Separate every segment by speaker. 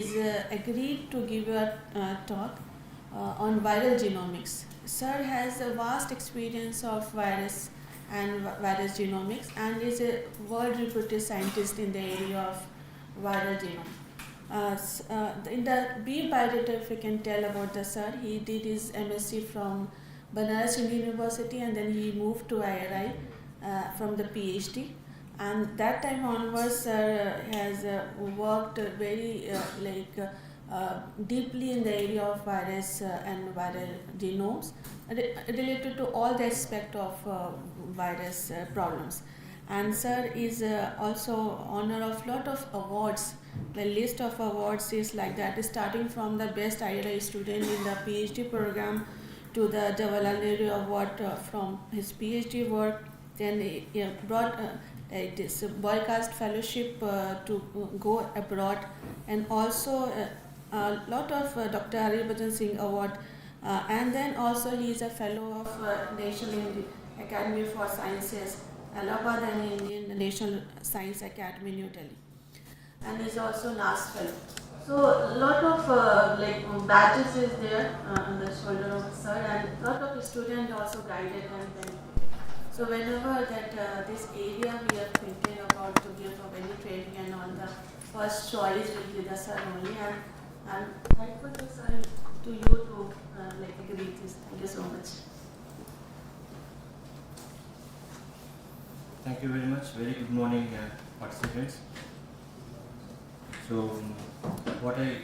Speaker 1: He's agreed to give a talk on viral genomics. Sir has a vast experience of virus and virus genomics and is a world-reputed scientist in the area of viral genome. In the brief biodata, if we can tell about the sir, he did his MSc from Banaras Indian University and then he moved to IRI from the PhD. And that time onwards, sir has worked very deeply in the area of virus and viral genomes related to all the aspect of virus problems. And sir is also honor of lot of awards. The list of awards is like that, starting from the best IRI student in the PhD program to the Jawaharlal Nehru Award from his PhD work. Then he brought this broadcast fellowship to go abroad, and also a lot of Dr. Haribhajan Singh Award, and then also he is a fellow of National Academy for Sciences, Allahabad, and Indian National Science Academy, New Delhi, and he is also NAS fellow. So a lot of badges is there on the shoulder of sir, and lot of students also guided and benefited. So whenever that this area we are thinking about to give a any training and all, the first choice will be the sir only, and I'm thankful to sir to you to agree this. Thank you so much.
Speaker 2: Thank you very much. Very good morning, participants. So, what I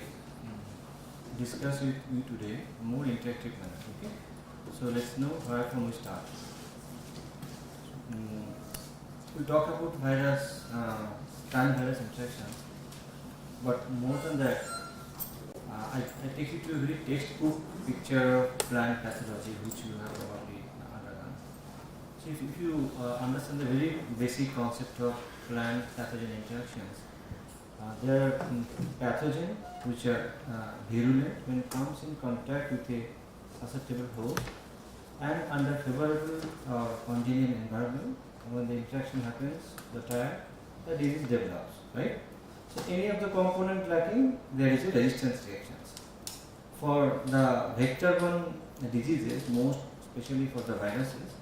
Speaker 2: discuss with you today, more interactive manner. Okay. So let's know where from we start. We talk about virus, plant-virus interactions, but more than that, I take you to a very textbook picture of plant pathology, which you have probably undergone. So if you understand the very basic concept of plant pathogen interactions, there are pathogens which are virulent when it comes in contact with a susceptible host, and under favorable or congenial environment, when the interaction happens, the disease develops, right? So any of the component lacking, there is a resistance reactions. For the vector-borne diseases, most especially for the viruses,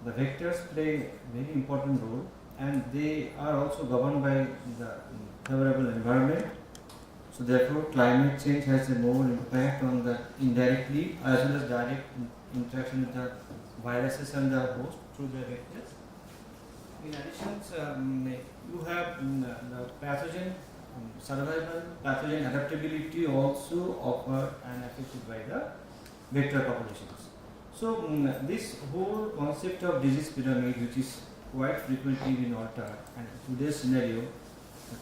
Speaker 2: the vectors play a very important role, and they are also governed by the favorable environment. So therefore, climate change has a more impact on the indirectly as well as direct interaction with the viruses and the host through the vectors. In addition, you have the pathogen survival, pathogen adaptability also occurred and affected by the vector populations. So this whole concept of disease pyramid, which is quite frequently been altered, and in today's scenario,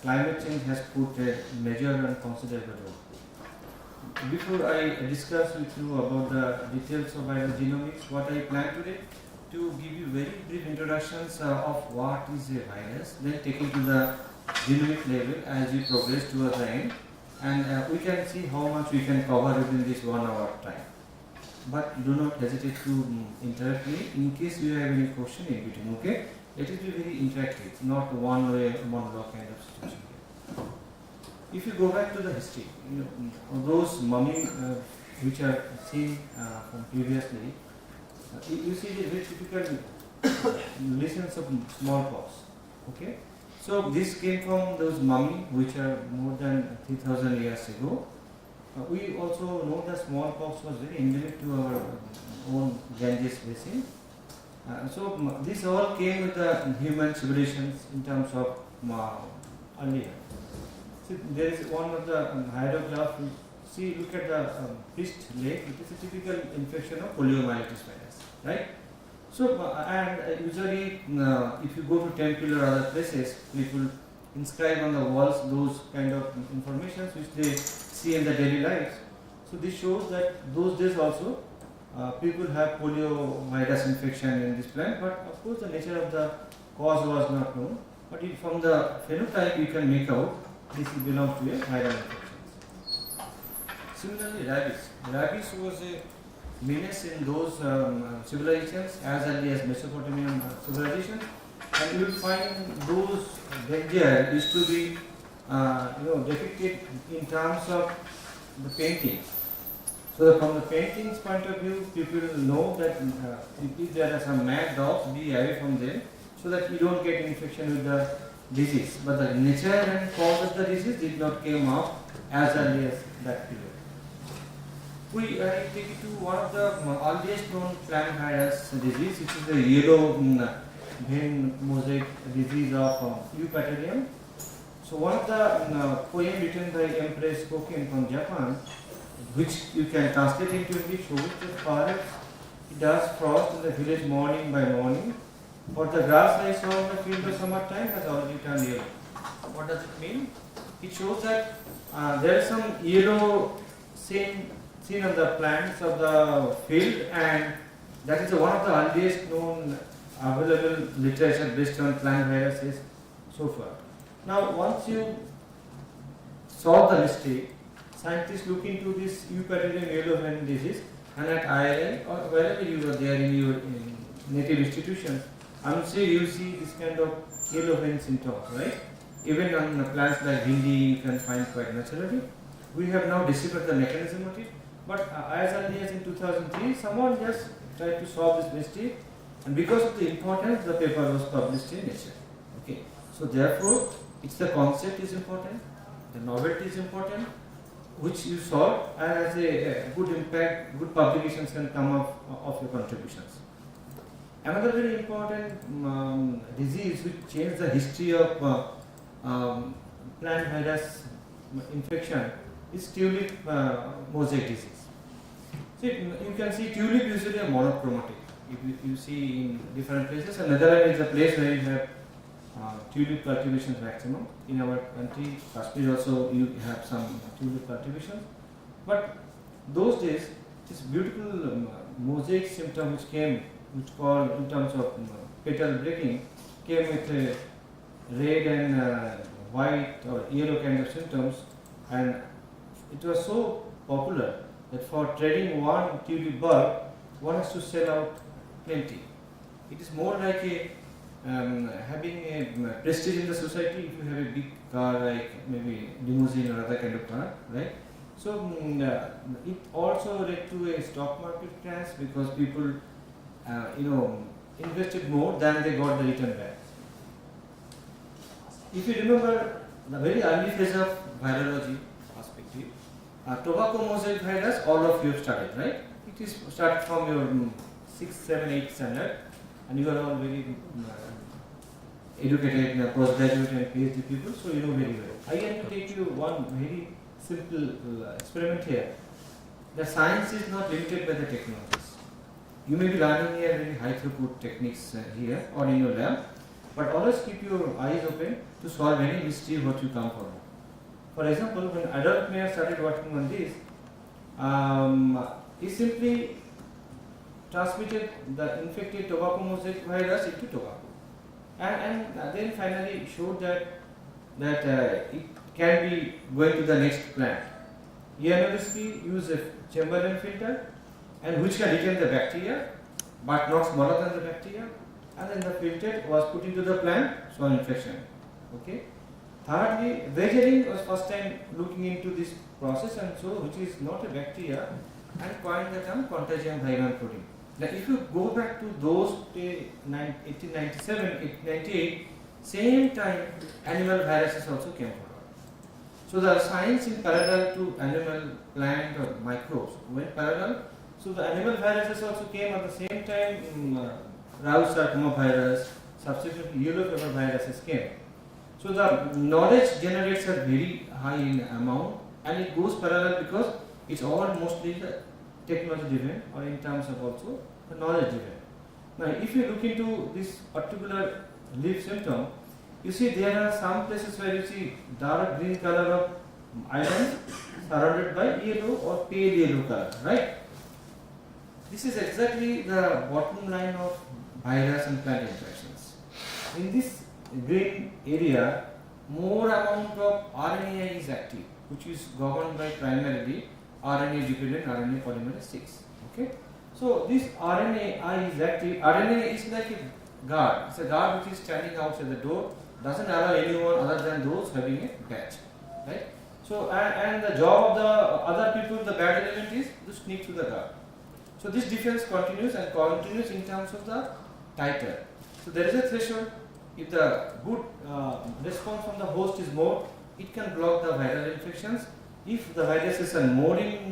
Speaker 2: climate change has put a major and considerable role. Before I discuss with you about the details of viral genomics, what I plan today to give you very brief introductions of what is a virus, then take it to the genomic level as we progress towards the end, and we can see how much we can cover within this 1 hour time. But do not hesitate to interrupt me in case you have any question in between. Okay, let it be very interactive, not one way monologue kind of situation. If you go back to the history, those mummy which are seen from previously, you see the very typical lesions of smallpox. Okay, so this came from those mummy which are more than 3,000 years ago. We also know that smallpox was very endemic to our own Ganges basin. So this all came with the human civilizations in terms of earlier. See, there is one of the hieroglyph. See, look at the fist leg. It is a typical infection of poliomyelitis virus, right? So, and usually, if you go to temple or other places, people inscribe on the walls those kind of information which they see in the daily lives. So this shows that those days also people have polio virus infection in this plant, but of course the nature of the cause was not known. But from the phenotype you can make out this belongs to a viral infection. Similarly, rabies. Rabies was a menace in those civilizations as early as Mesopotamian civilization, and you will find those bacteria used to be depicted in terms of the painting. So from the painting's point of view, people know that if there are some mad dogs, be away from them so that you don't get infection with the disease. But the nature and cause of the disease did not come up as early as that period. We take it to one of the earliest known plant virus disease, which is the yellow vein mosaic disease of Eupatorium. So one of the poem written by Empress Koken from Japan, which you can translate into English, shows that perhaps it does frost in the village morning by morning, or the grass I saw in the field of summertime has already turned yellow. What does it mean? It shows that there is some yellow seen on the plants of the field, and that is one of the earliest known available literature based on plant viruses so far. Now, once you solve the mistake, scientists look into this Eupatorium yellow vein disease, and at IIL or wherever you are there in your native institutions, I'm sure you see this kind of yellow vein symptoms, right? Even on plants like bhindi, you can find quite naturally. We have now deciphered the mechanism of it, but as early as in 2003, someone just tried to solve this mistake, and because of the importance, the paper was published in Nature. Okay, so therefore, it's the concept is important, the novelty is important, which you solve, and as a good impact, good publications can come of your contributions. Another very important disease which changed the history of plant virus infection is tulip mosaic disease. So you can see tulip usually are monochromatic. If you see in different places, and Netherlands is a place where you have tulip cultivations maximum. In our country, Kashmir also you have some tulip cultivations. But those days, this beautiful mosaic symptom which came, which called in terms of petal breaking, came with a red and white or yellow kind of symptoms, and it was so popular that for trading one tulip bulb, one has to sell out plenty. It is more like a having a prestige in the society if you have a big car like maybe limousine or other kind of car, right? So it also led to a stock market crash because people invested more than they got the return back. If you remember the very early phase of virology perspective, tobacco mosaic virus, all of you have studied, right? It is started from your 6th, 7th, 8th standard, and you are all very educated, postgraduate and PhD people, so you know very well. I am to take you one very simple experiment here. The science is not limited by the technologies. You may be learning here very high throughput techniques here or in your lab, but always keep your eyes open to solve any mystery what you come for. For example, when adult mayor started working on this, he simply transmitted the infected tobacco mosaic virus into tobacco, and then finally showed that it can be going to the next plant. Ioannidis used a Chamberlain filter, and which can retain the bacteria, but not smaller than the bacteria, and then the filter was put into the plant, so infection. Okay. Thirdly, Wegeling was first time looking into this process, and so which is not a bacteria, and coined the term contagion vivans protein. Now, if you go back to those 1897, 1898, same time animal viruses also came forward. So the science in parallel to animal, plant or microbes went parallel. So the animal viruses also came at the same time. Rouse sarcoma virus, subsequently yellow fever viruses came. So the knowledge generates are very high in amount, and it goes parallel because it's all mostly the technology driven or in terms of also the knowledge driven. Now, if you look into this particular leaf symptom, you see there are some places where you see dark green color of islands surrounded by yellow or pale yellow color, right? This is exactly the bottom line of virus and plant infections. In this green area, more amount of RNAi is active, which is governed by primarily RNA dependent RNA polymerase 6. Okay, so this RNAi is active. RNA is like a guard. It's a guard which is standing outside the door, doesn't allow anyone other than those having a badge, right? So and the job of the other people, the bad element is to sneak through the gap. So this defense continues and continues in terms of the titer. So there is a threshold. If the good response from the host is more, it can block the viral infections. If the viruses are more in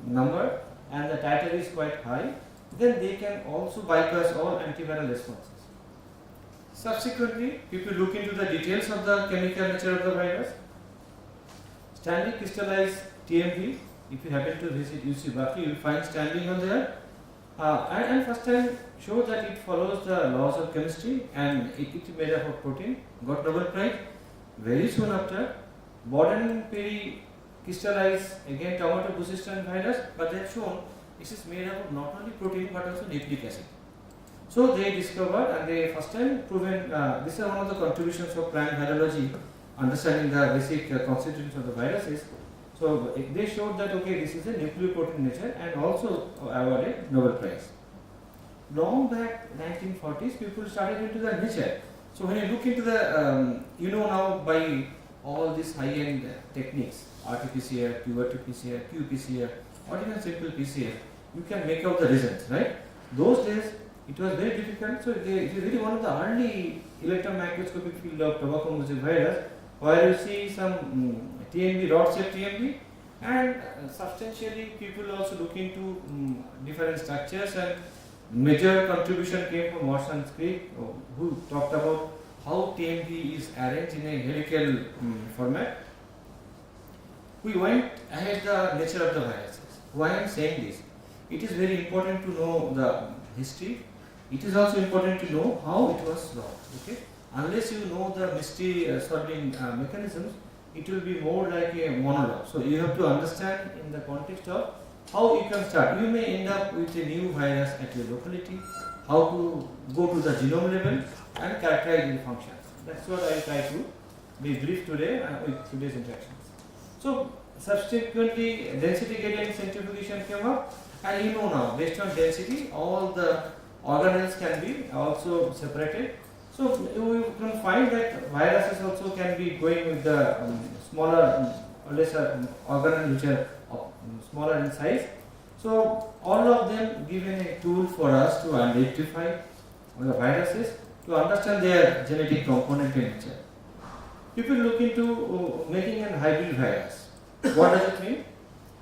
Speaker 2: number and the titer is quite high, then they can also bypass all antiviral responses. Subsequently, people look into the details of the chemical nature of the virus. Standing crystallized TMV, if you happen to visit UC Berkeley, you will find standing on there. And first time showed that it follows the laws of chemistry and it is made up of protein, got Nobel Prize. Very soon after, Borden-Perry crystallized again tomato persistent virus, but they have shown this is made up of not only protein but also nucleic acid. So they discovered and they first time proven, this is one of the contributions of plant virology, understanding the basic constituents of the viruses. So they showed that okay, this is a nucleoprotein nature and also awarded Nobel Prize. Long back 1940s, people started into the nature. So when you look into the, now by all these high-end techniques, RT-PCR, qRT-PCR, qPCR, or even simple PCR, you can make out the results, right? Those days, it was very difficult. So it is really one of the early electron microscopic field of tuberculosis virus, where you see some TMB, rod-shaped TMB, and substantially people also look into different structures, and major contribution came from Watson Crick, who talked about how TMB is arranged in a helical format. We went ahead the nature of the viruses. Why I am saying this? It is very important to know the history. It is also important to know how it was solved. Okay? Unless you know the mystery solving mechanisms, it will be more like a monologue. So you have to understand in the context of how you can start. You may end up with a new virus at your locality, how to go to the genome level and characterize the functions. That's what I try to be brief today with today's interactions. So subsequently, density gradient centrifugation came up, and you know now, based on density, all the organelles can be also separated. So you can find that viruses also can be going with the smaller or lesser organelles which are smaller in size. So all of them given a tool for us to identify the viruses, to understand their genetic component in nature. People look into making a hybrid virus. What does it mean?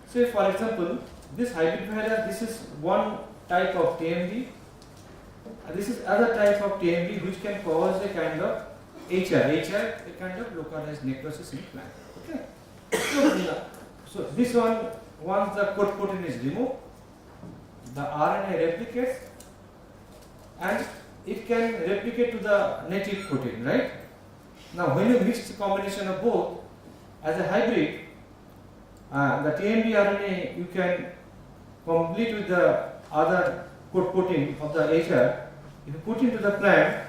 Speaker 2: Say for example, this hybrid virus, this is one type of TMB, this is other type of TMB which can cause a kind of HR, a kind of localized necrosis in plant. Okay. So this one, once the code protein is removed, the RNA replicates and it can replicate to the native protein, right? Now when you mix the combination of both as a hybrid, the TMB RNA you can complete with the other code protein of the HR. If you put into the plant,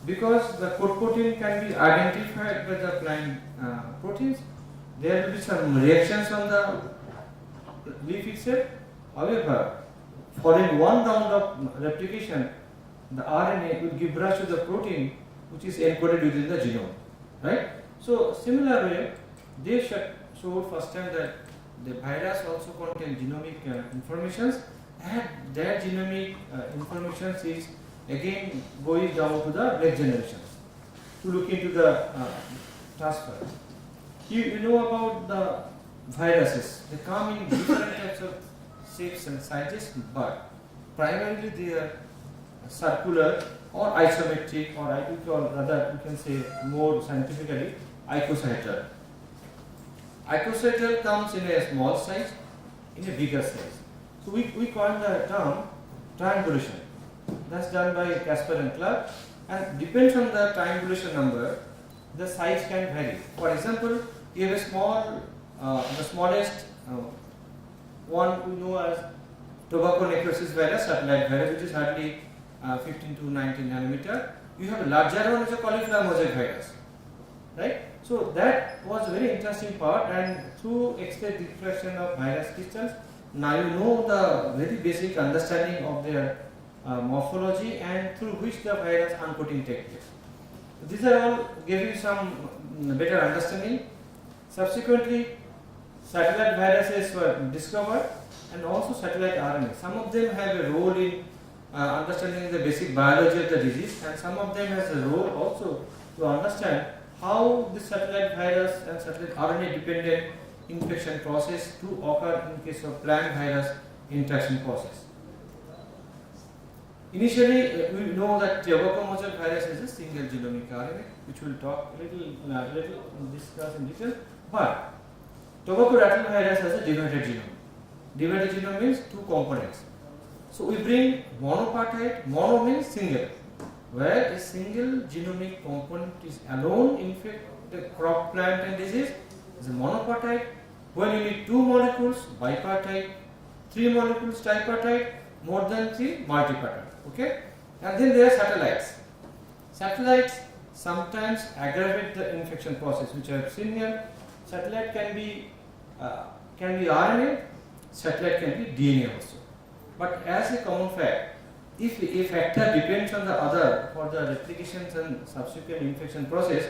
Speaker 2: because the code protein can be identified by the plant proteins, there will be some reactions on the leaf itself. However, following one round of replication, the RNA will give rise to the protein which is encoded within the genome, right? So similar way, they showed first time that the virus also contains genomic informations, and that genomic information is again going down to the next generation to look into the transfer. You know about the viruses. They come in different types of shapes and sizes, but primarily they are circular or isometric, or I think, or rather you can say more scientifically, icosahedral. Icosahedral comes in a small size, in a bigger size. So we call the term triangulation. That's done by Casper and Clark, and depends on the triangulation number, the size can vary. For example, you have a small, the smallest one we know as tobacco necrosis virus, satellite virus, which is hardly 15 to 19 nanometer. You have a larger one, is a cauliflower mosaic virus, right? So that was a very interesting part, and through X-ray diffraction of virus crystals, now you know the very basic understanding of their morphology and through which the virus uncoating takes place. These are all give you some better understanding. Subsequently, satellite viruses were discovered and also satellite RNA. Some of them have a role in understanding the basic biology of the disease, and some of them has a role also to understand how the satellite virus and satellite RNA dependent infection process to occur in case of plant virus interaction process. Initially, we know that tuberculosis virus is a single genomic RNA, which we will talk little discuss in detail. But tuberculosis virus has a divided genome. Divided genome means two components. So we bring monopartite. Mono means single, where a single genomic component is alone infect the crop, plant, and disease. Is a monopartite. When you need two molecules, bipartite. Three molecules, tripartite. More than three, multipartite. Okay, and then there are satellites. Satellites sometimes aggravate the infection process, which I have seen here. Satellite can be RNA. Satellite can be DNA also. But as a common fact, if a factor depends on the other for the replications and subsequent infection process,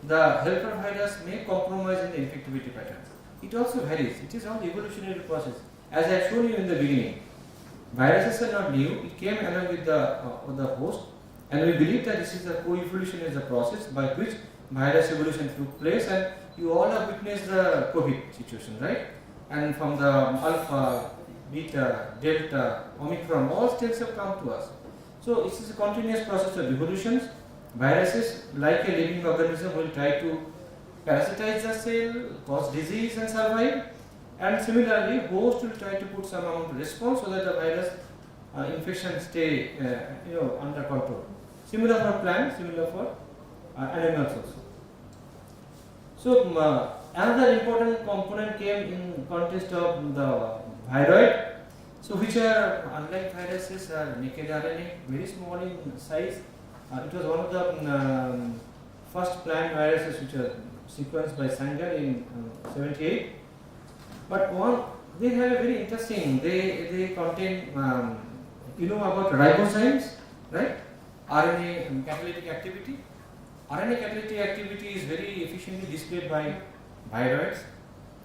Speaker 2: the helper virus may compromise in the infectivity patterns. It also varies. It is all evolutionary process. As I have shown you in the beginning, viruses are not new. It came along with the host, and we believe that this is the co-evolution is the process by which virus evolution took place. And you all have witnessed the COVID situation, right? And from the alpha, beta, delta, omicron, all states have come to us. So it is a continuous process of evolutions. Viruses, like a living organism, will try to parasitize the cell, cause disease and survive. And similarly, host will try to put some amount of response so that the virus infection stay under control. Similar for plants, similar for animals also. So another important component came in context of the viroid. So which are, unlike viruses, are naked RNA, very small in size. It was one of the first plant viruses which were sequenced by Sanger in 78. But one, they have a very interesting, they contain, about ribozymes, right? RNA catalytic activity. RNA catalytic activity is very efficiently displayed by viroids.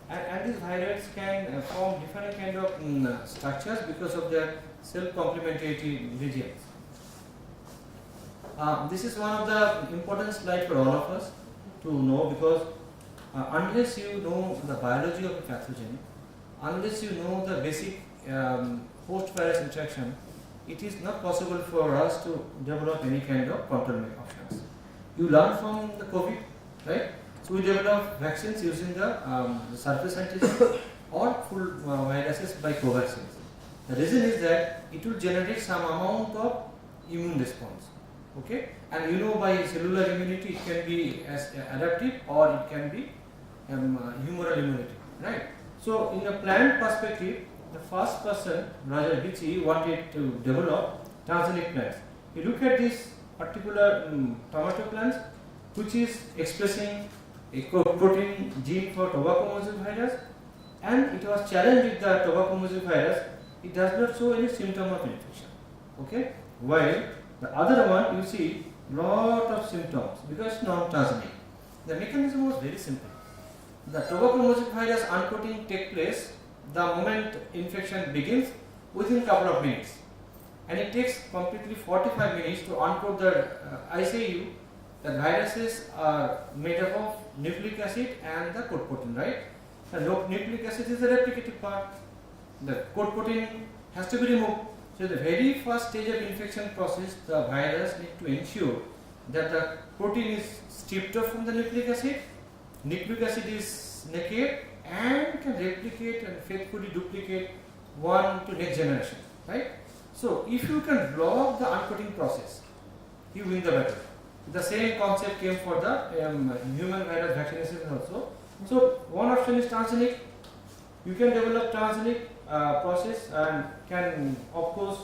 Speaker 2: And these viroids can form different kind of structures because of their self-complementary regions. This is one of the important slides for all of us to know, because unless you know the biology of a pathogen, unless you know the basic host-virus interaction, it is not possible for us to develop any kind of control options. You learn from the COVID, right? So we develop vaccines using the surface antigen or full viruses by covaccines. The reason is that it will generate some amount of immune response. Okay, and by cellular immunity it can be as adaptive or it can be humoral immunity, right? So in a plant perspective, the first person, Roger Beachy, wanted to develop transgenic plants. You look at this particular tomato plant, which is expressing a protein gene for tuberculosis virus, and it was challenged with the tuberculosis virus. It does not show any symptom of infection. Okay, while the other one, you see lot of symptoms because it's non-transgenic. The mechanism was very simple. The tuberculosis virus uncoating takes place the moment infection begins within a couple of minutes, and it takes completely 45 minutes to uncoat the ICU. The viruses are made up of nucleic acid and the coat protein, right? The nucleic acid is the replicative part. The coat protein has to be removed. So the very first stage of infection process, the virus needs to ensure that the protein is stripped off from the nucleic acid. Nucleic acid is naked and can replicate and faithfully duplicate one to next generation, right? So if you can block the uncoating process, you win the battle. The same concept came for the human virus vaccination also. So one option is transgenic. You can develop transgenic process and can of course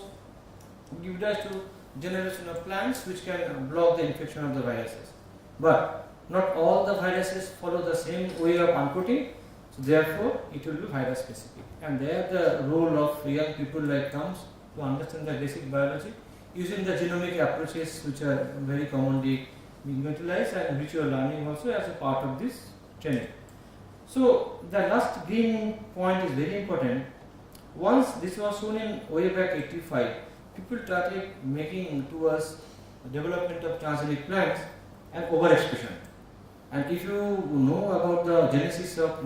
Speaker 2: give rise to generation of plants which can block the infection of the viruses. But not all the viruses follow the same way of uncoating, so therefore it will be virus specific. And there the role of young people like comes to understand the basic biology using the genomic approaches which are very commonly being utilized and which you are learning also as a part of this training. So the last green point is very important. Once this was shown in way back 85, people started making towards development of transgenic plants and overexpression. And if you know about the genesis of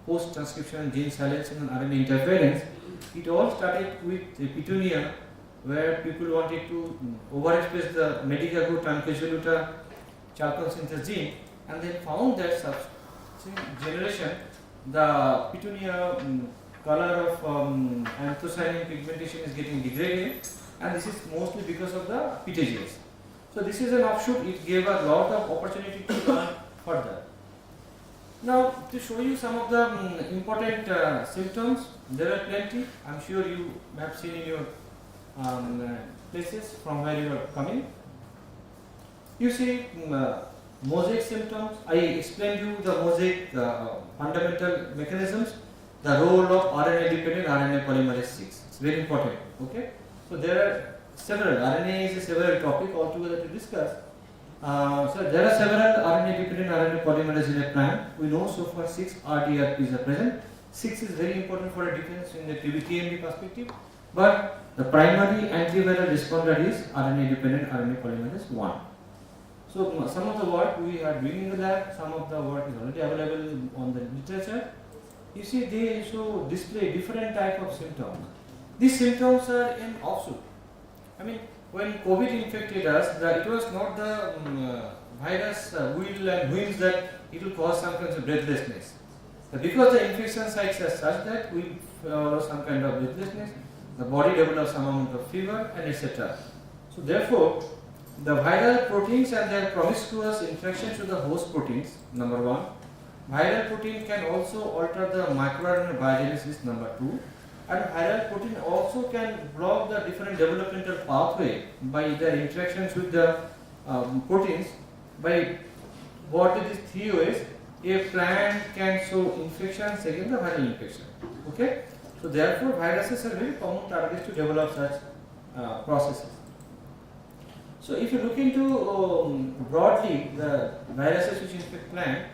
Speaker 2: post-transcription gene silencing and RNA interference, it all started with petunia, where people wanted to overexpress the medicago transcasualita chalcone synthase gene, and then found that subsequent generation the petunia color of anthocyanin pigmentation is getting degraded, and this is mostly because of the PTGs. So this is an offshoot. It gave a lot of opportunity to learn further. Now, to show you some of the important symptoms, there are plenty. I'm sure you have seen in your places from where you are coming. You see mosaic symptoms. I explained you the mosaic fundamental mechanisms, the role of RNA dependent RNA polymerase 6. It's very important. Okay. So there are several. RNA is a several topic altogether to discuss. So there are several RNA dependent RNA polymerase in a plant. We know so far 6 RDRPs are present. 6 is very important for a defense in the TMD perspective. But the primary antiviral responder is RNA dependent RNA polymerase 1. So some of the work we are doing in the lab, some of the work is already available on the literature. You see, they display different type of symptoms. These symptoms are in offshoot. I mean, when COVID infected us, it was not the virus will and whims that it will cause some kind of breathlessness. Because the infection sites are such that we follow some kind of breathlessness, the body develops some amount of fever and etc. So therefore, the viral proteins and their promiscuous infections with the host proteins, number 1. Viral protein can also alter the microRNA biogenesis, number 2. And viral protein also can block the different developmental pathway by their interactions with the proteins. By what this theo is, a plant can show infection, second the viral infection. Okay? So therefore, viruses are very common targets to develop such processes. So if you look into broadly the viruses which infect plant,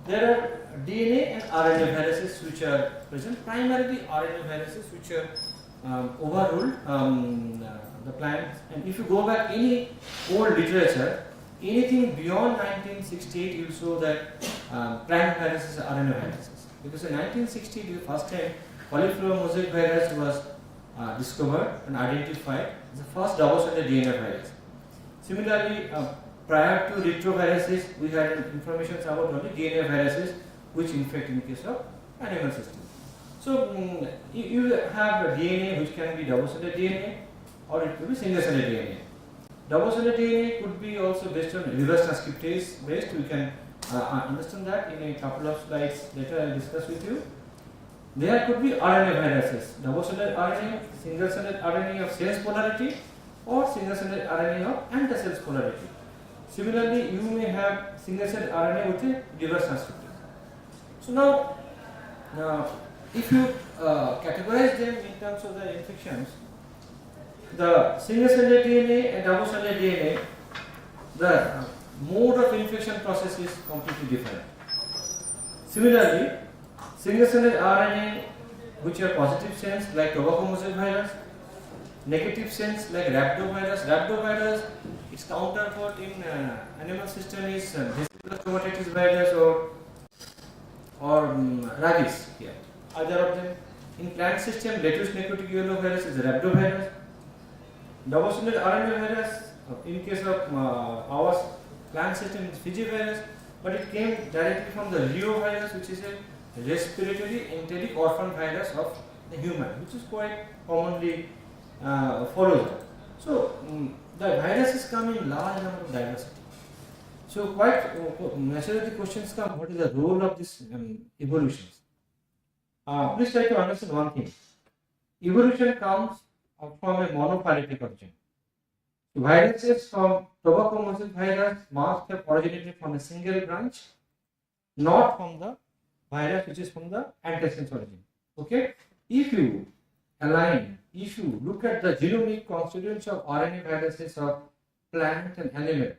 Speaker 2: there are DNA and RNA viruses which are present, primarily RNA viruses which are overruled the plants. And if you go back any old literature, anything beyond 1968, you will show that plant viruses are RNA viruses. Because in 1960, the first time polyflower mosaic virus was discovered and identified as the first double-stranded DNA virus. Similarly, prior to retroviruses, we had information about only DNA viruses which infect in case of animal system. So you have a DNA which can be double-stranded DNA or it could be single-stranded DNA. Double-stranded DNA could be also based on reverse transcriptase based. We can understand that in a couple of slides later. I will discuss with you. There could be RNA viruses, double-stranded RNA, single-stranded RNA of sense polarity, or single-stranded RNA of antisense polarity. Similarly, you may have single-stranded RNA with a reverse transcriptase. So now, if you categorize them in terms of the infections, the single-stranded DNA and double-stranded DNA, the mode of infection process is completely different. Similarly, single-stranded RNA which are positive sense like tobacco mosaic virus, negative sense like rhabdovirus. Rhabdovirus, its counterpart in animal system is vesicular stomatitis virus or rabies here. Either of them. In plant system, lettuce necrotic yellow virus is rhabdovirus. Double-stranded RNA virus, in case of our plant system, is Fiji virus, but it came directly from the Rio virus, which is a respiratory enteric orphan virus of the human, which is quite commonly followed. So the viruses come in large number of diversity. So quite naturally the questions come: what is the role of this evolutions? Please try to understand one thing. Evolution comes from a monophyletic origin. Viruses from tobacco mosaic virus must have originated from a single branch, not from the virus which is from the antisense origin. Okay? If you look at the genomic constituents of RNA viruses of plant and animal,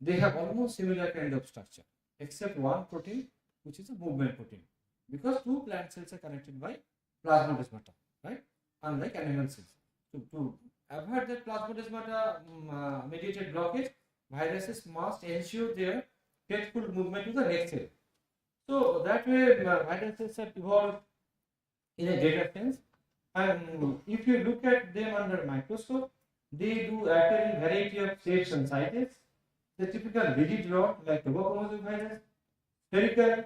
Speaker 2: they have almost similar kind of structure, except one protein, which is a movement protein, because two plant cells are connected by plasmodesmata, right? Unlike animal cells. To avoid that plasmodesmata mediated blockage, viruses must ensure their faithful movement to the next cell. So that way, viruses have evolved in a greater sense. And if you look at them under microscope, they do appear in variety of shapes and sizes. The typical rigid rod like tuberculosis virus, spherical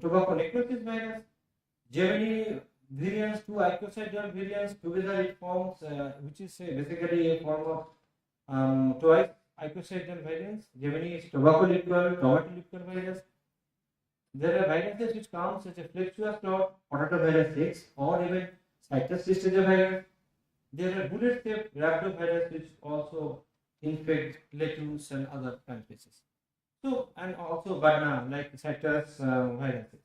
Speaker 2: tobacco necrosis virus, Gemini variants, two icosaedral variants, together it forms, which is basically a form of twice icosaedral variants. Gemini is tobacco liquor, tomato liquor virus. There are viruses which come such as flexuous rod, potato virus 6, or even citrus virus. There are bullet-shaped rhabdovirus which also infect lettuce and other plant species. So, and also banana like citrus viruses.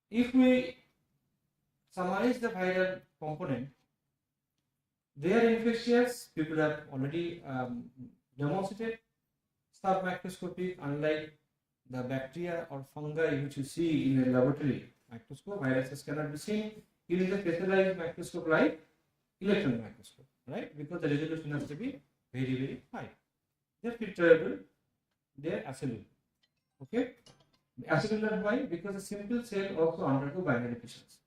Speaker 2: If we summarize the viral component, they are infectious. People have already demonstrated submicroscopic, unlike the bacteria or fungi which you see in a laboratory microscope. Viruses cannot be seen. It is a specialized microscope like electron microscope, right? Because the resolution has to be very, very high. They are filterable, they are acellular. Okay? Acellular why? Because a simple cell also undergo binary fissions.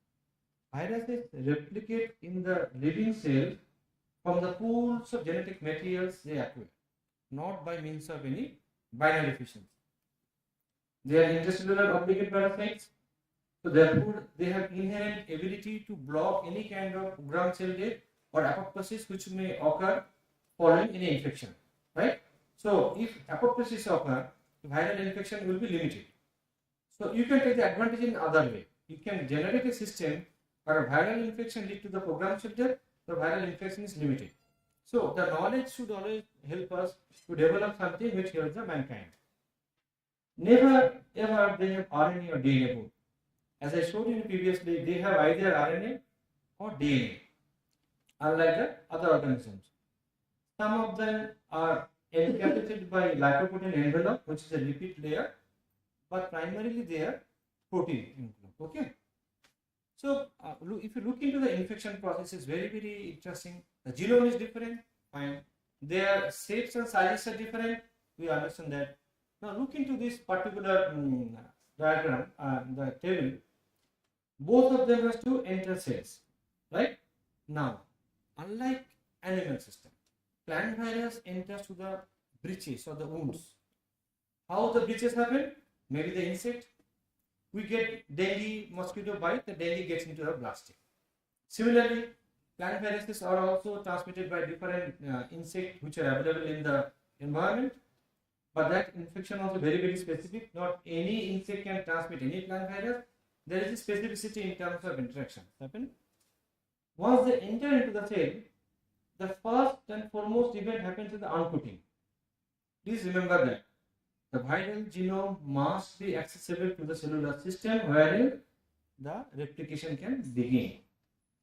Speaker 2: Viruses replicate in the living cell from the pools of genetic materials they acquire, not by means of any binary fissions. They are intercellular obligate parasites, so therefore they have inherent ability to block any kind of gram cell death or apoptosis which may occur following any infection, right? So if apoptosis occurs, viral infection will be limited. So you can take the advantage in other way. You can generate a system where a viral infection lead to the program cell death, the viral infection is limited. So the knowledge should always help us to develop something which helps the mankind. Never ever they have RNA or DNA both. As I showed you previously, they have either RNA or DNA, unlike the other organisms. Some of them are encapsulated by lipoprotein envelope, which is a lipid layer, but primarily they are protein envelope. Okay. So if you look into the infection process, it's very, very interesting. The genome is different, fine. Their shapes and sizes are different. We understand that. Now look into this particular diagram, the table. Both of them has to enter cells, right? Now, unlike animal system, plant virus enters to the breaches or the wounds. How the breaches happen? Maybe the insect. We get dengue mosquito bite, the dengue gets into the bloodstream. Similarly, plant viruses are also transmitted by different insects which are available in the environment. But that infection also very, very specific. Not any insect can transmit any plant virus. There is a specificity in terms of interaction happen. Once they enter into the cell, the first and foremost event happens in the uncoating. Please remember that the viral genome must be accessible to the cellular system wherein the replication can begin.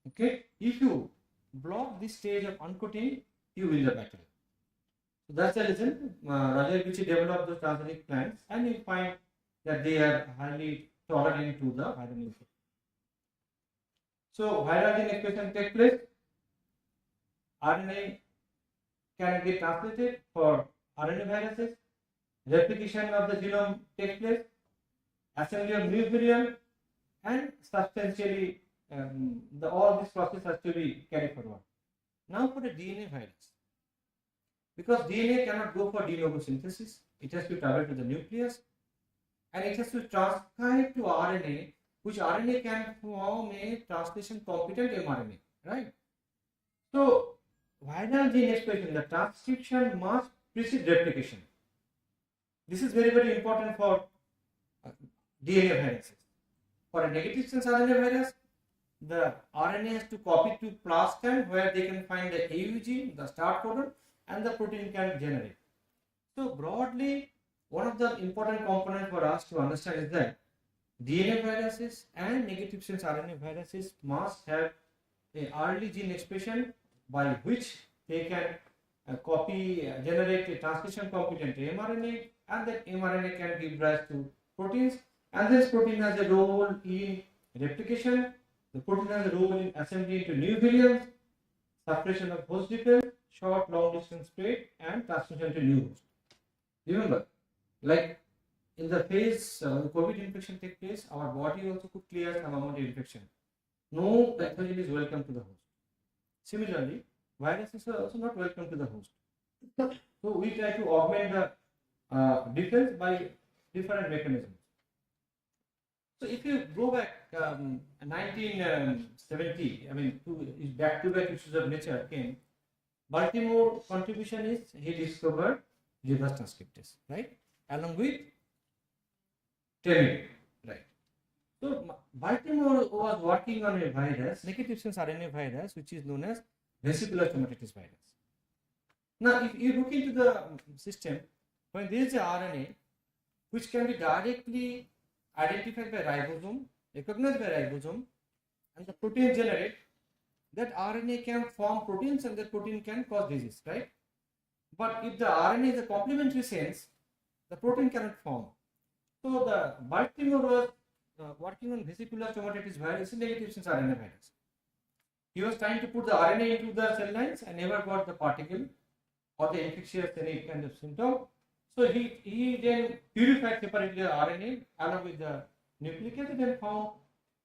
Speaker 2: Okay, if you block this stage of uncoating, you win the battle. So that's the reason Raja Gucci developed those transgenic plants, and you find that they are highly tolerant to the viral infection. So viral gene expression takes place. RNA can be translated for RNA viruses. Replication of the genome takes place. Assembly of new virion, and substantially all this process has to be carried forward. Now for the DNA virus. Because DNA cannot go for de novo synthesis, it has to travel to the nucleus and it has to transcribe to RNA, which RNA can form a translation competent mRNA, right? So, viral gene expression, the transcription must precede replication. This is very, very important for DNA viruses. For a negative sense RNA virus, the RNA has to copy to plasmid where they can find the AUG, the start codon, and the protein can generate. So broadly, one of the important components for us to understand is that DNA viruses and negative sense RNA viruses must have a early gene expression by which they can generate a transcription competent mRNA, and that mRNA can give rise to proteins, and this protein has a role in replication. The protein has a role in assembly into new variants, suppression of host defense, short long distance spread, and transmission to new host. Remember, like in the phase when COVID infection takes place, our body also could clear some amount of infection. No pathogen is welcome to the host. Similarly, viruses are also not welcome to the host. So we try to augment the defense by different mechanisms. So if you go back 1970, I mean, back-to-back issues of Nature came. Baltimore contribution is he discovered reverse transcriptase, right? Along with Tremid, right? So Baltimore was working on a virus, negative sense RNA virus, which is known as vesicular stomatitis virus. Now, if you look into the system, when there is a RNA which can be directly identified by ribosome, recognized by ribosome, and the protein generate, that RNA can form proteins and that protein can cause disease, right? But if the RNA is a complementary sense, the protein cannot form. So the Baltimore was working on vesicular stomatitis virus, negative sense RNA virus. He was trying to put the RNA into the cell lines and never got the particle or the infectious any kind of symptom. So he then purified separately the RNA along with the nucleic acid and found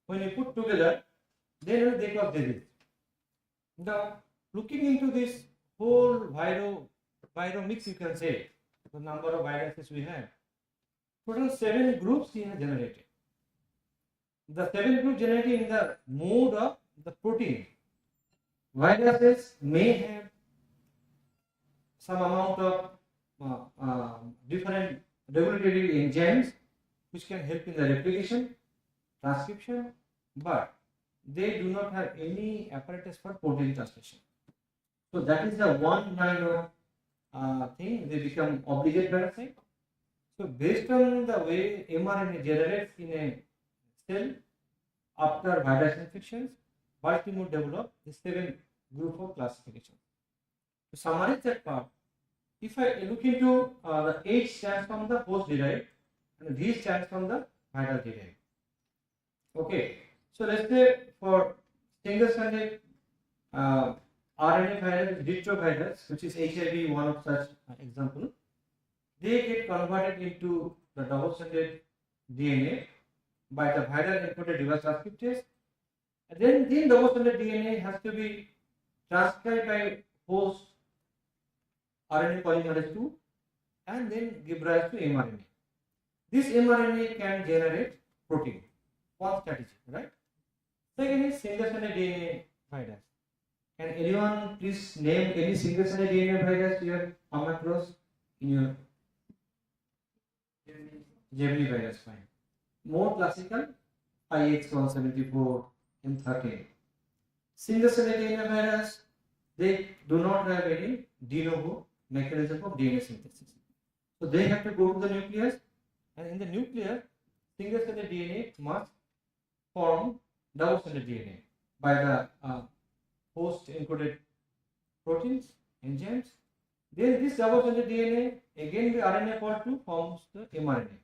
Speaker 2: when you put together, then they cause disease. Now, looking into this whole viromix, you can say, the number of viruses we have, total 7 groups he has generated. The 7 groups generated in the mode of the protein. Viruses may have some amount of different regulatory enzymes which can help in the replication, transcription, but they do not have any apparatus for protein translation. So that is the one line of thing, they become obligate parasite. So based on the way mRNA generates in a cell after virus infections, Baltimore developed the 7 group of classification. To summarize that part, if I look into the H stands from the host derived and V stands from the viral derived. Okay, so let's say for single-stranded RNA virus, retrovirus, which is HIV, one of such example, they get converted into the double-stranded DNA by the viral encoded reverse transcriptase, and then double-stranded DNA has to be transcribed by host RNA polymerase 2 and then give rise to mRNA. This mRNA can generate protein. One strategy, right? Second is single-stranded DNA virus. Can anyone please name any single-stranded DNA virus you have come across in your Gemini virus? Fine. More classical, IX174 M13. Single-stranded DNA virus, they do not have any de novo mechanism of DNA synthesis. So they have to go to the nucleus, and in the nucleus, single-stranded DNA must form double-stranded DNA by the host encoded proteins, enzymes. Then this double-stranded DNA, again the RNA called 2 forms the mRNA.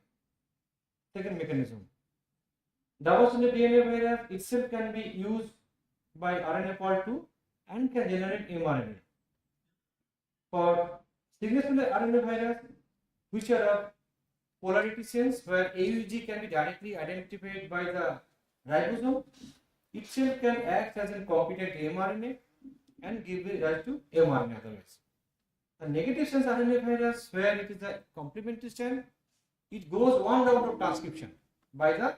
Speaker 2: Second mechanism. Double-stranded DNA virus itself can be used by RNA called 2 and can generate mRNA. For single-stranded RNA virus, which are of polarity sense, where AUG can be directly identified by the ribosome, itself can act as a competent mRNA and give rise to mRNA otherwise. A negative sense RNA virus, where it is a complementary strand, it goes one round of transcription by the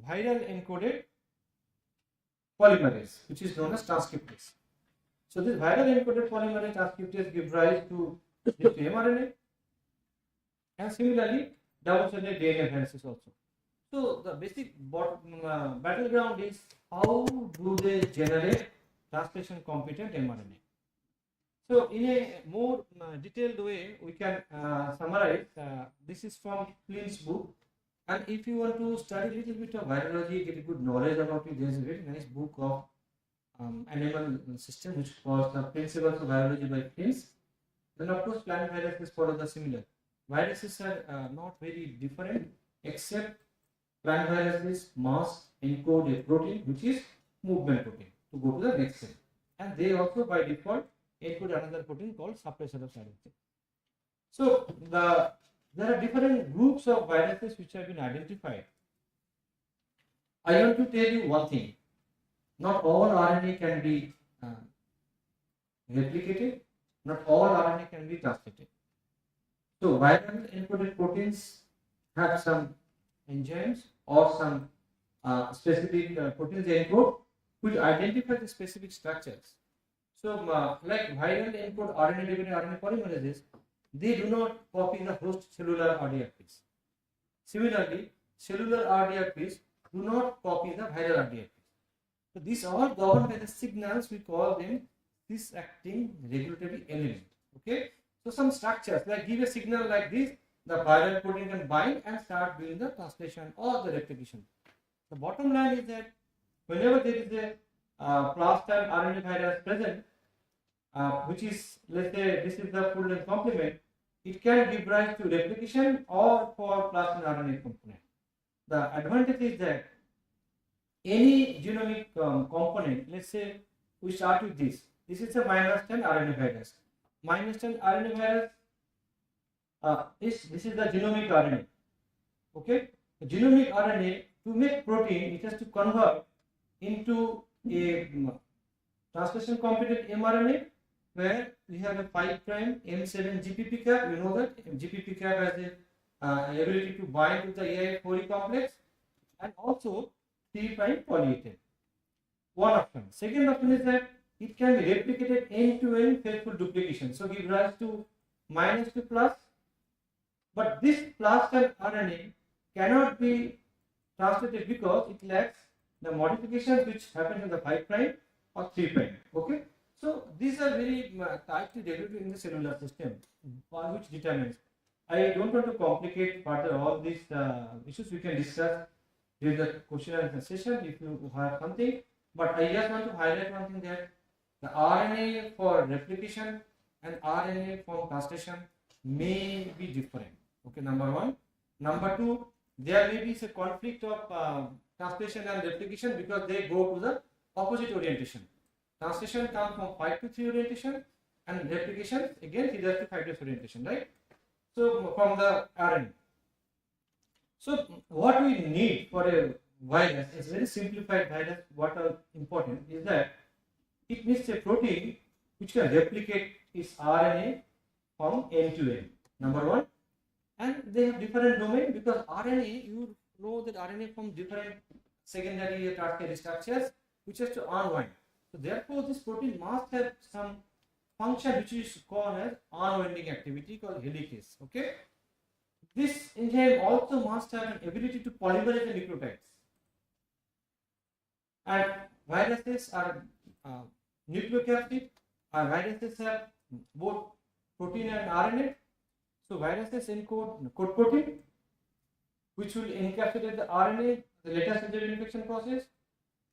Speaker 2: viral encoded polymerase, which is known as transcriptase. So this viral encoded polymerase transcriptase gives rise to this mRNA, and similarly double-stranded DNA viruses also. So the basic battleground is how do they generate translation competent mRNA. So in a more detailed way, we can summarize. This is from Flynn's book, and if you want to study a little bit of virology, get a good knowledge about it, there is a very nice book of animal system which calls the Principles of Virology by Flynn. then of course plant viruses follow the similar. Viruses are not very different, except plant viruses must encode a protein which is movement protein to go to the next cell, and they also by default encode another protein called suppressor of silencing. So there are different groups of viruses which have been identified. I want to tell you one thing: not all RNA can be replicated, not all RNA can be translated. So viral encoded proteins have some enzymes or some specific proteins they encode which identify the specific structures. So like viral encode RNA dependent RNA polymerases, they do not copy the host cellular RDRPs. Similarly, cellular RDRPs do not copy the viral RDRPs. So these are all governed by the signals, we call them cis-acting regulatory element. Okay. So some structures, like give a signal like this, the viral protein can bind and start doing the translation or the replication. The bottom line is that whenever there is a plasmid RNA virus present, which is, let's say this is the full length complement, it can give rise to replication or for plasmid RNA component. The advantage is that any genomic component, let's say we start with this. This is a -10 RNA virus. -10 RNA virus this is the genomic RNA. Okay, the genomic RNA, to make protein, it has to convert into a translation competent mRNA, where we have a 5' M7 GPP cap. You know that GPP cap has the ability to bind to the AI4E complex, and also 3' poly-A10. One option. Second option is that it can be replicated end-to-end faithful duplication. So give rise to minus to plus. But this plasmid RNA cannot be translated because it lacks the modifications which happen in the 5' or 3'. Okay. So these are very tightly regulated in the cellular system, which determines. I don't want to complicate further all these issues. We can discuss during the question and answer session if you have something. But I just want to highlight one thing, that the RNA for replication and RNA for translation may be different. Okay, number one. Number two, there may be a conflict of translation and replication because they go to the opposite orientation. Translation comes from 5 to 3 orientation, and replication again 3 to 5 days orientation, right? So from the RNA. So what we need for a virus is very simplified virus. What are important is that it needs a protein which can replicate its RNA from end to end. Number one, and they have different domain because RNA, you know that RNA from different secondary or tertiary structures which has to unwind. So therefore, this protein must have some function which is called as unwinding activity called helicase. Okay. This enzyme also must have an ability to polymerize the nucleotides. And viruses are nucleocapsid. Viruses have both protein and RNA. So viruses encode code protein, which will encapsulate the RNA, the later stage of infection process.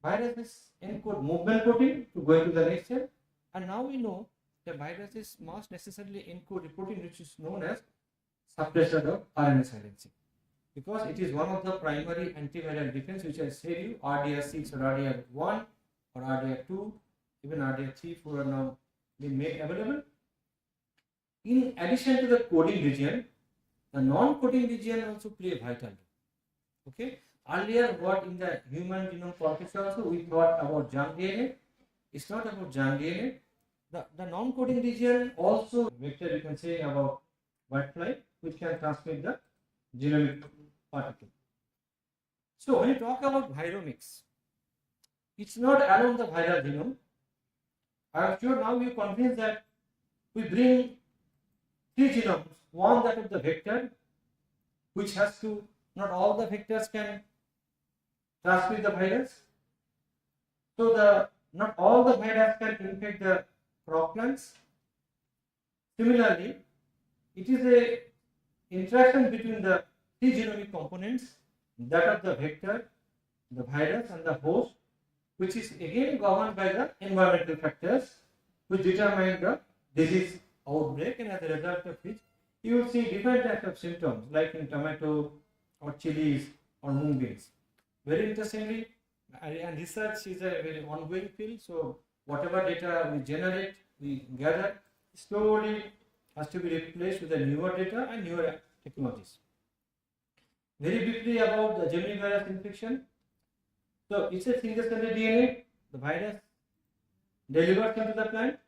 Speaker 2: Viruses encode movement protein to go into the next cell. And now we know that viruses must necessarily encode a protein which is known as suppressor of RNA silencing, because it is one of the primary antiviral defense which I said you, RDR6 or RDR1 or RDR2, even RDR3, 4 are now being made available. In addition to the coding region, the non-coding region also play a vital role. Okay. Earlier, what in the human genome corpus also we thought about junk DNA. It's not about junk DNA. The non-coding region also vector, you can say, about whitefly, which can transmit the genomic particle. So when you talk about viromics, it's not alone the viral genome. I am sure now you are convinced that we bring 3 genomes, one that of the vector, which has to, not all the vectors can transmit the virus. So not all the virus can infect the crop plants. Similarly, it is a interaction between the 3 genomic components, that of the vector, the virus and the host, which is again governed by the environmental factors which determine the disease outbreak, and as a result of which you will see different types of symptoms like in tomato or chilies or mung beans. Very interestingly, and research is a very ongoing field, so whatever data we generate, we gather, slowly has to be replaced with the newer data and newer technologies. Very briefly about the Gemini virus infection. So it's a single-stranded DNA, the virus delivers into the plant,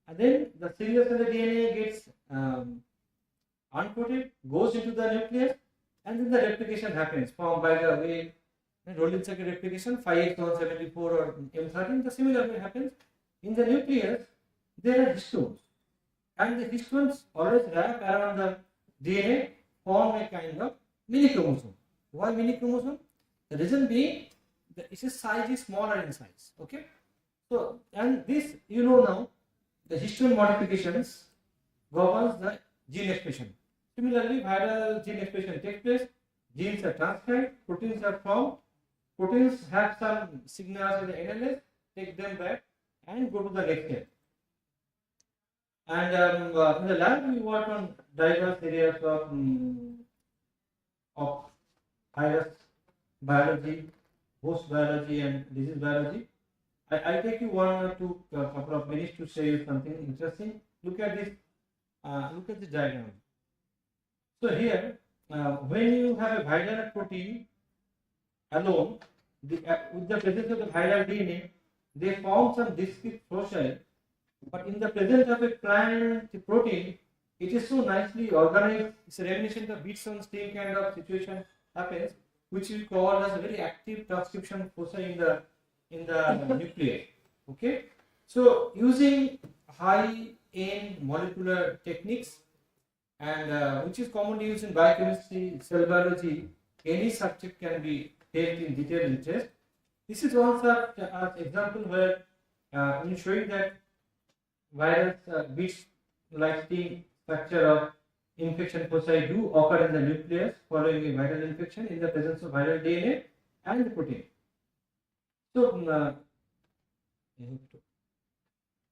Speaker 2: and then the single-stranded DNA gets uncoated, goes into the nucleus, and then the replication happens formed by the way rolling circuit replication 5x174 or M13. The similar way happens in the nucleus. There are histones, and the histones always wrap around the DNA, form a kind of mini chromosome. Why mini chromosome? The reason being its size is smaller in size. Okay, so and this now the histone modifications governs the gene expression. Similarly, viral gene expression takes place. Genes are transcribed, proteins are formed. Proteins have some signals in the NLS, take them back and go to the next step. And in the lab, we work on diverse areas of virus biology, host biology, and disease biology. I'll take you one or two couple of minutes to show you something interesting. Look at this. Look at this diagram. So here, when you have a viral protein alone, with the presence of the viral DNA, they form some discrete foci. But in the presence of a plant protein, it is so nicely organized. It's a reminiscent of beats on string kind of situation happens, which we call as a very active transcription foci in the nucleus. Okay, so using high-end molecular techniques, and which is commonly used in biochemistry, cell biology, any subject can be taken in detailed interest. This is one such example where I'm showing that virus beats like the structure of infection foci do occur in the nucleus following a viral infection in the presence of viral DNA and the protein. So,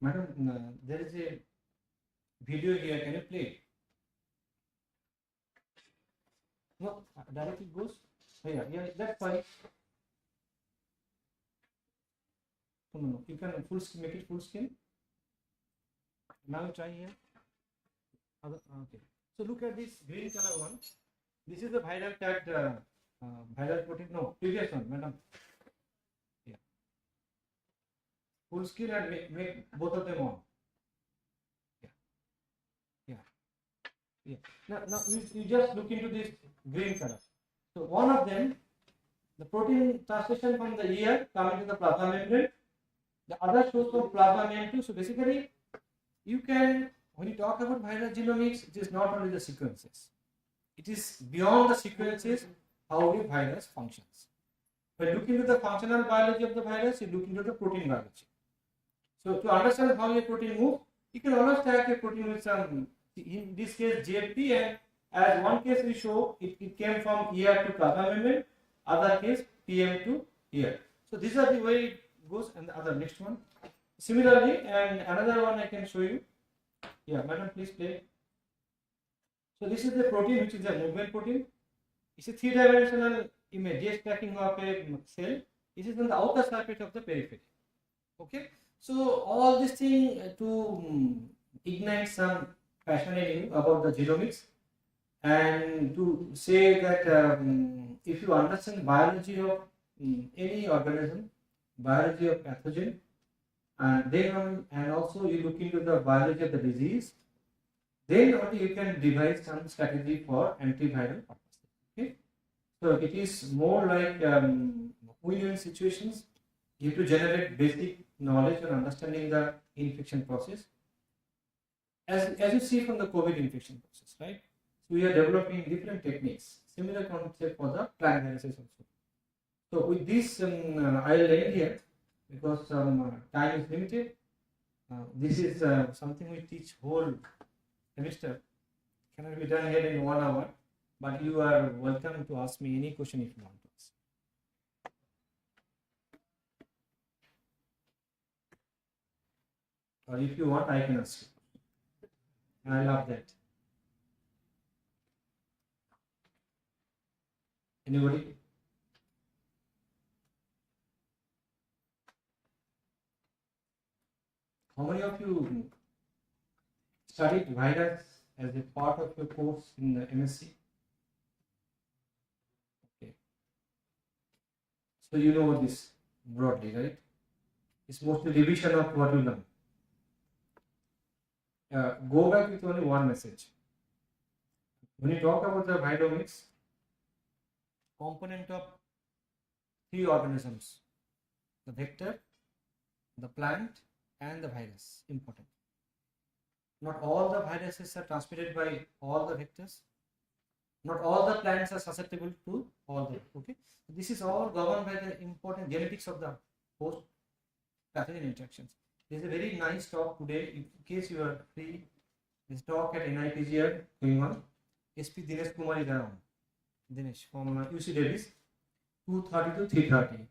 Speaker 2: madam, there is a video here. Can you play it? No, directly goes. Yeah, that's fine. No, you can make it full screen. Now you try here. Okay. So look at this green color one. This is the viral tagged viral protein. No, previous one, madam. Yeah. Full screen and make both of them on. Yeah. Now you just look into this green color. So one of them, the protein translation from the ear coming to the plasma membrane. The other shows from plasma membrane. So basically, you can, when you talk about viral genomics, it is not only the sequences. It is beyond the sequences how the virus functions. When looking into the functional biology of the virus, you look into the protein biology. So to understand how a protein moves, you can always tag a protein with some, in this case JP, and as one case we show it came from ear to plasma membrane, other case PM to ear. So these are the way it goes, and the other next one. Similarly, and another one I can show you. Yeah, madam, please play. So this is the protein, which is a movement protein. It's a three-dimensional image, just tracking of a cell. It is on the outer surface of the periphery. Okay. So all this thing to ignite some passion in you about the genomics, and to say that if you understand biology of any organism, biology of pathogen, and then and also you look into the biology of the disease, then only you can devise some strategy for antiviral purposes. Okay, so it is more like win-win situations. You have to generate basic knowledge and understanding the infection process, as you see from the COVID infection process, right? So we are developing different techniques, similar concept for the plant viruses also. So with this, I'll end here because time is limited. This is something we teach whole semester. Cannot be done here in 1 hour, but you are welcome to ask me any question if you want to ask. Or if you want, I can ask you. and I love that. Anybody? How many of you studied virus as a part of your course in the MSc? Okay. So you know this broadly, right? It's mostly revision of what you learn. Go back with only one message. When you talk about the genomics, component of three organisms: the vector, the plant, and the virus. Important. Not all the viruses are transmitted by all the vectors. Not all the plants are susceptible to all the. Okay. This is all governed by the important genetics of the host pathogen interactions. There is a very nice talk today. In case you are free, this talk at NIPGR going on. SP Dinesh Kumar is around. Dinesh from UC Davis, 2:30 to 3:30.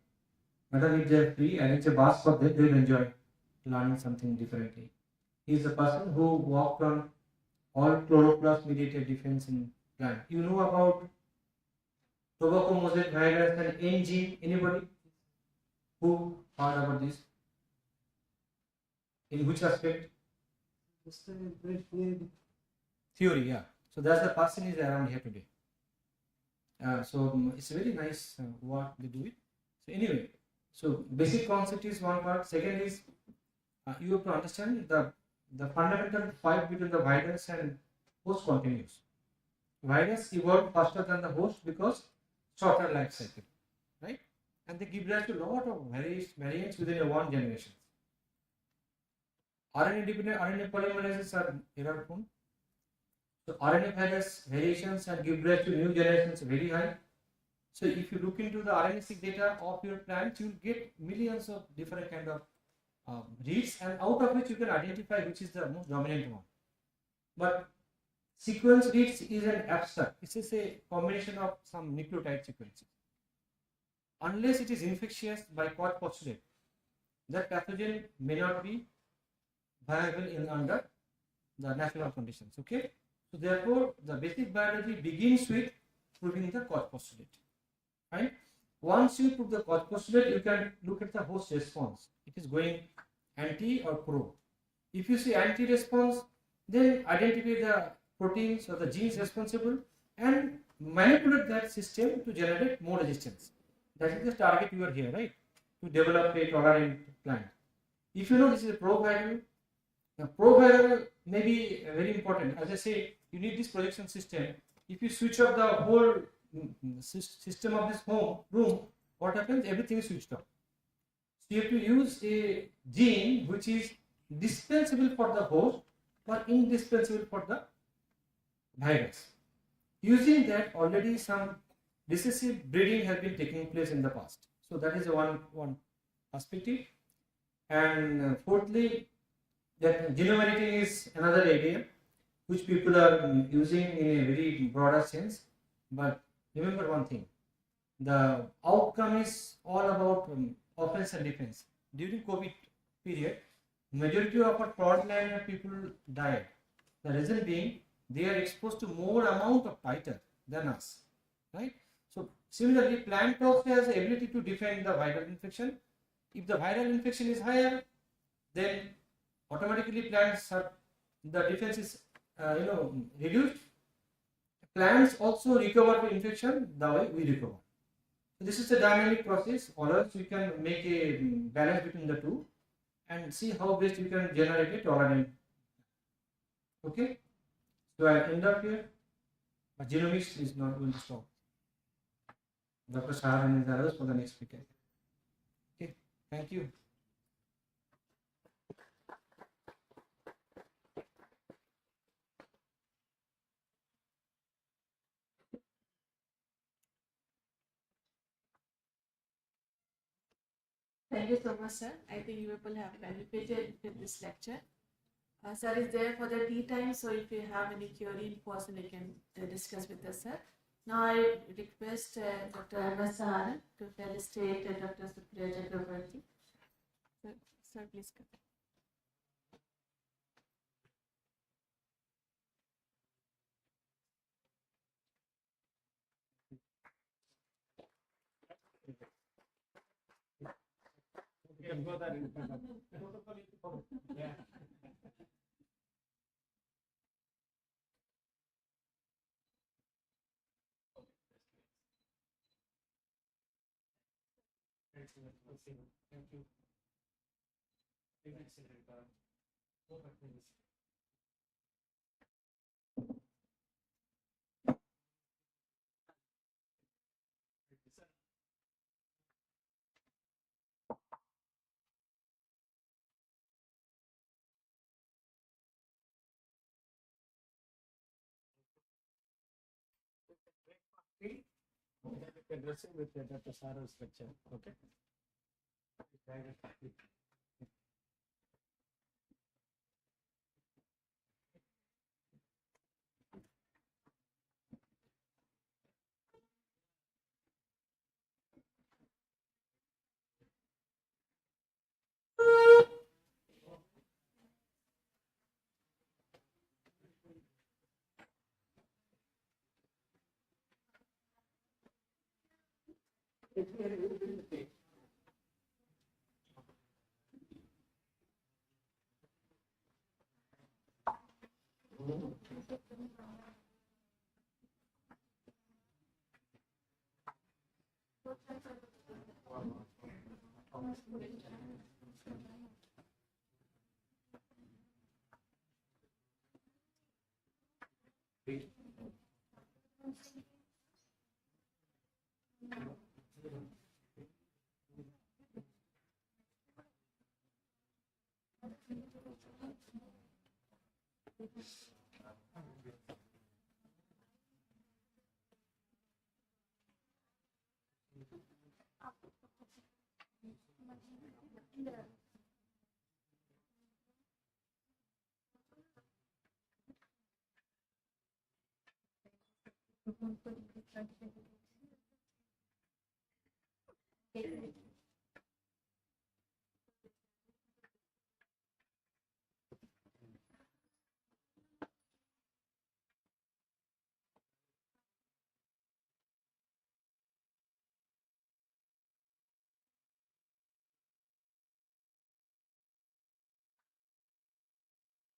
Speaker 2: Madam, if they are free and it's a bus for them, they will enjoy learning something differently. He is the person who worked on all chloroplast mediated defense in plant. You know about tobacco mosaic virus and NG? Anybody who heard about this? In which aspect? Theory, yeah. So that's the person is around here today. So it's very nice what they do it. So anyway, so basic concept is one part. Second is you have to understand the fundamental fight between the virus and host continues. Virus evolved faster than the host because shorter life cycle, right? And they give rise to a lot of variants within a one generation. RNA dependent RNA polymerases are error prone. So RNA virus variations and give rise to new generations very high. So if you look into the RNA-seq data of your plant, you will get millions of different kind of reads, and out of which you can identify which is the most dominant one. But sequence reads is an abstract. It is a combination of some nucleotide sequences. Unless it is infectious, by what postulate that pathogen may not be viable under the natural conditions. Okay. So therefore, the basic biology begins with proving the cause postulate. Right? Once you prove the cause postulate, you can look at the host response. It is going anti or pro. If you see anti response, then identify the proteins or the genes responsible and manipulate that system to generate more resistance. That is the target you are here, right? To develop a tolerant plant. If you know this is a pro-viral, the pro-viral may be very important. As I say, you need this projection system. If you switch off the whole system of this room, what happens? Everything is switched off. So you have to use a gene which is dispensable for the host but indispensable for the virus. Using that, already some recessive breeding has been taking place in the past. So that is one perspective. And fourthly, that genome editing is another idea which people are using in a very broader sense. But remember one thing, the outcome is all about offense and defense. During COVID period, majority of our frontline people died. The reason being, they are exposed to more amount of titer than us, right? So similarly, plant also has the ability to defend the viral infection. If the viral infection is higher, then automatically plants are, the defense is reduced. Plants also recover the infection the way we recover. So this is a dynamic process. Always we can make a balance between the two and see how best we can generate a tolerant. Okay. So I end up here. But genomics is not going to stop. Dr. Saharan is others for the next speaker. Okay. Thank you.
Speaker 1: Thank you so much, sir. I think you people have benefited with this lecture. Sir is there for the tea time, so if you have any query in person, you can discuss with us, sir. Now I request Dr. Ahmed Saharan to felicitate Dr. Supriya Chakrabarti. Sir, please come.
Speaker 3: can go there in front of yeah. Excellent. Thank you. Excellent. Go back, please. We can address it with Dr. Sarah's lecture. Okay.
Speaker 4: Okay.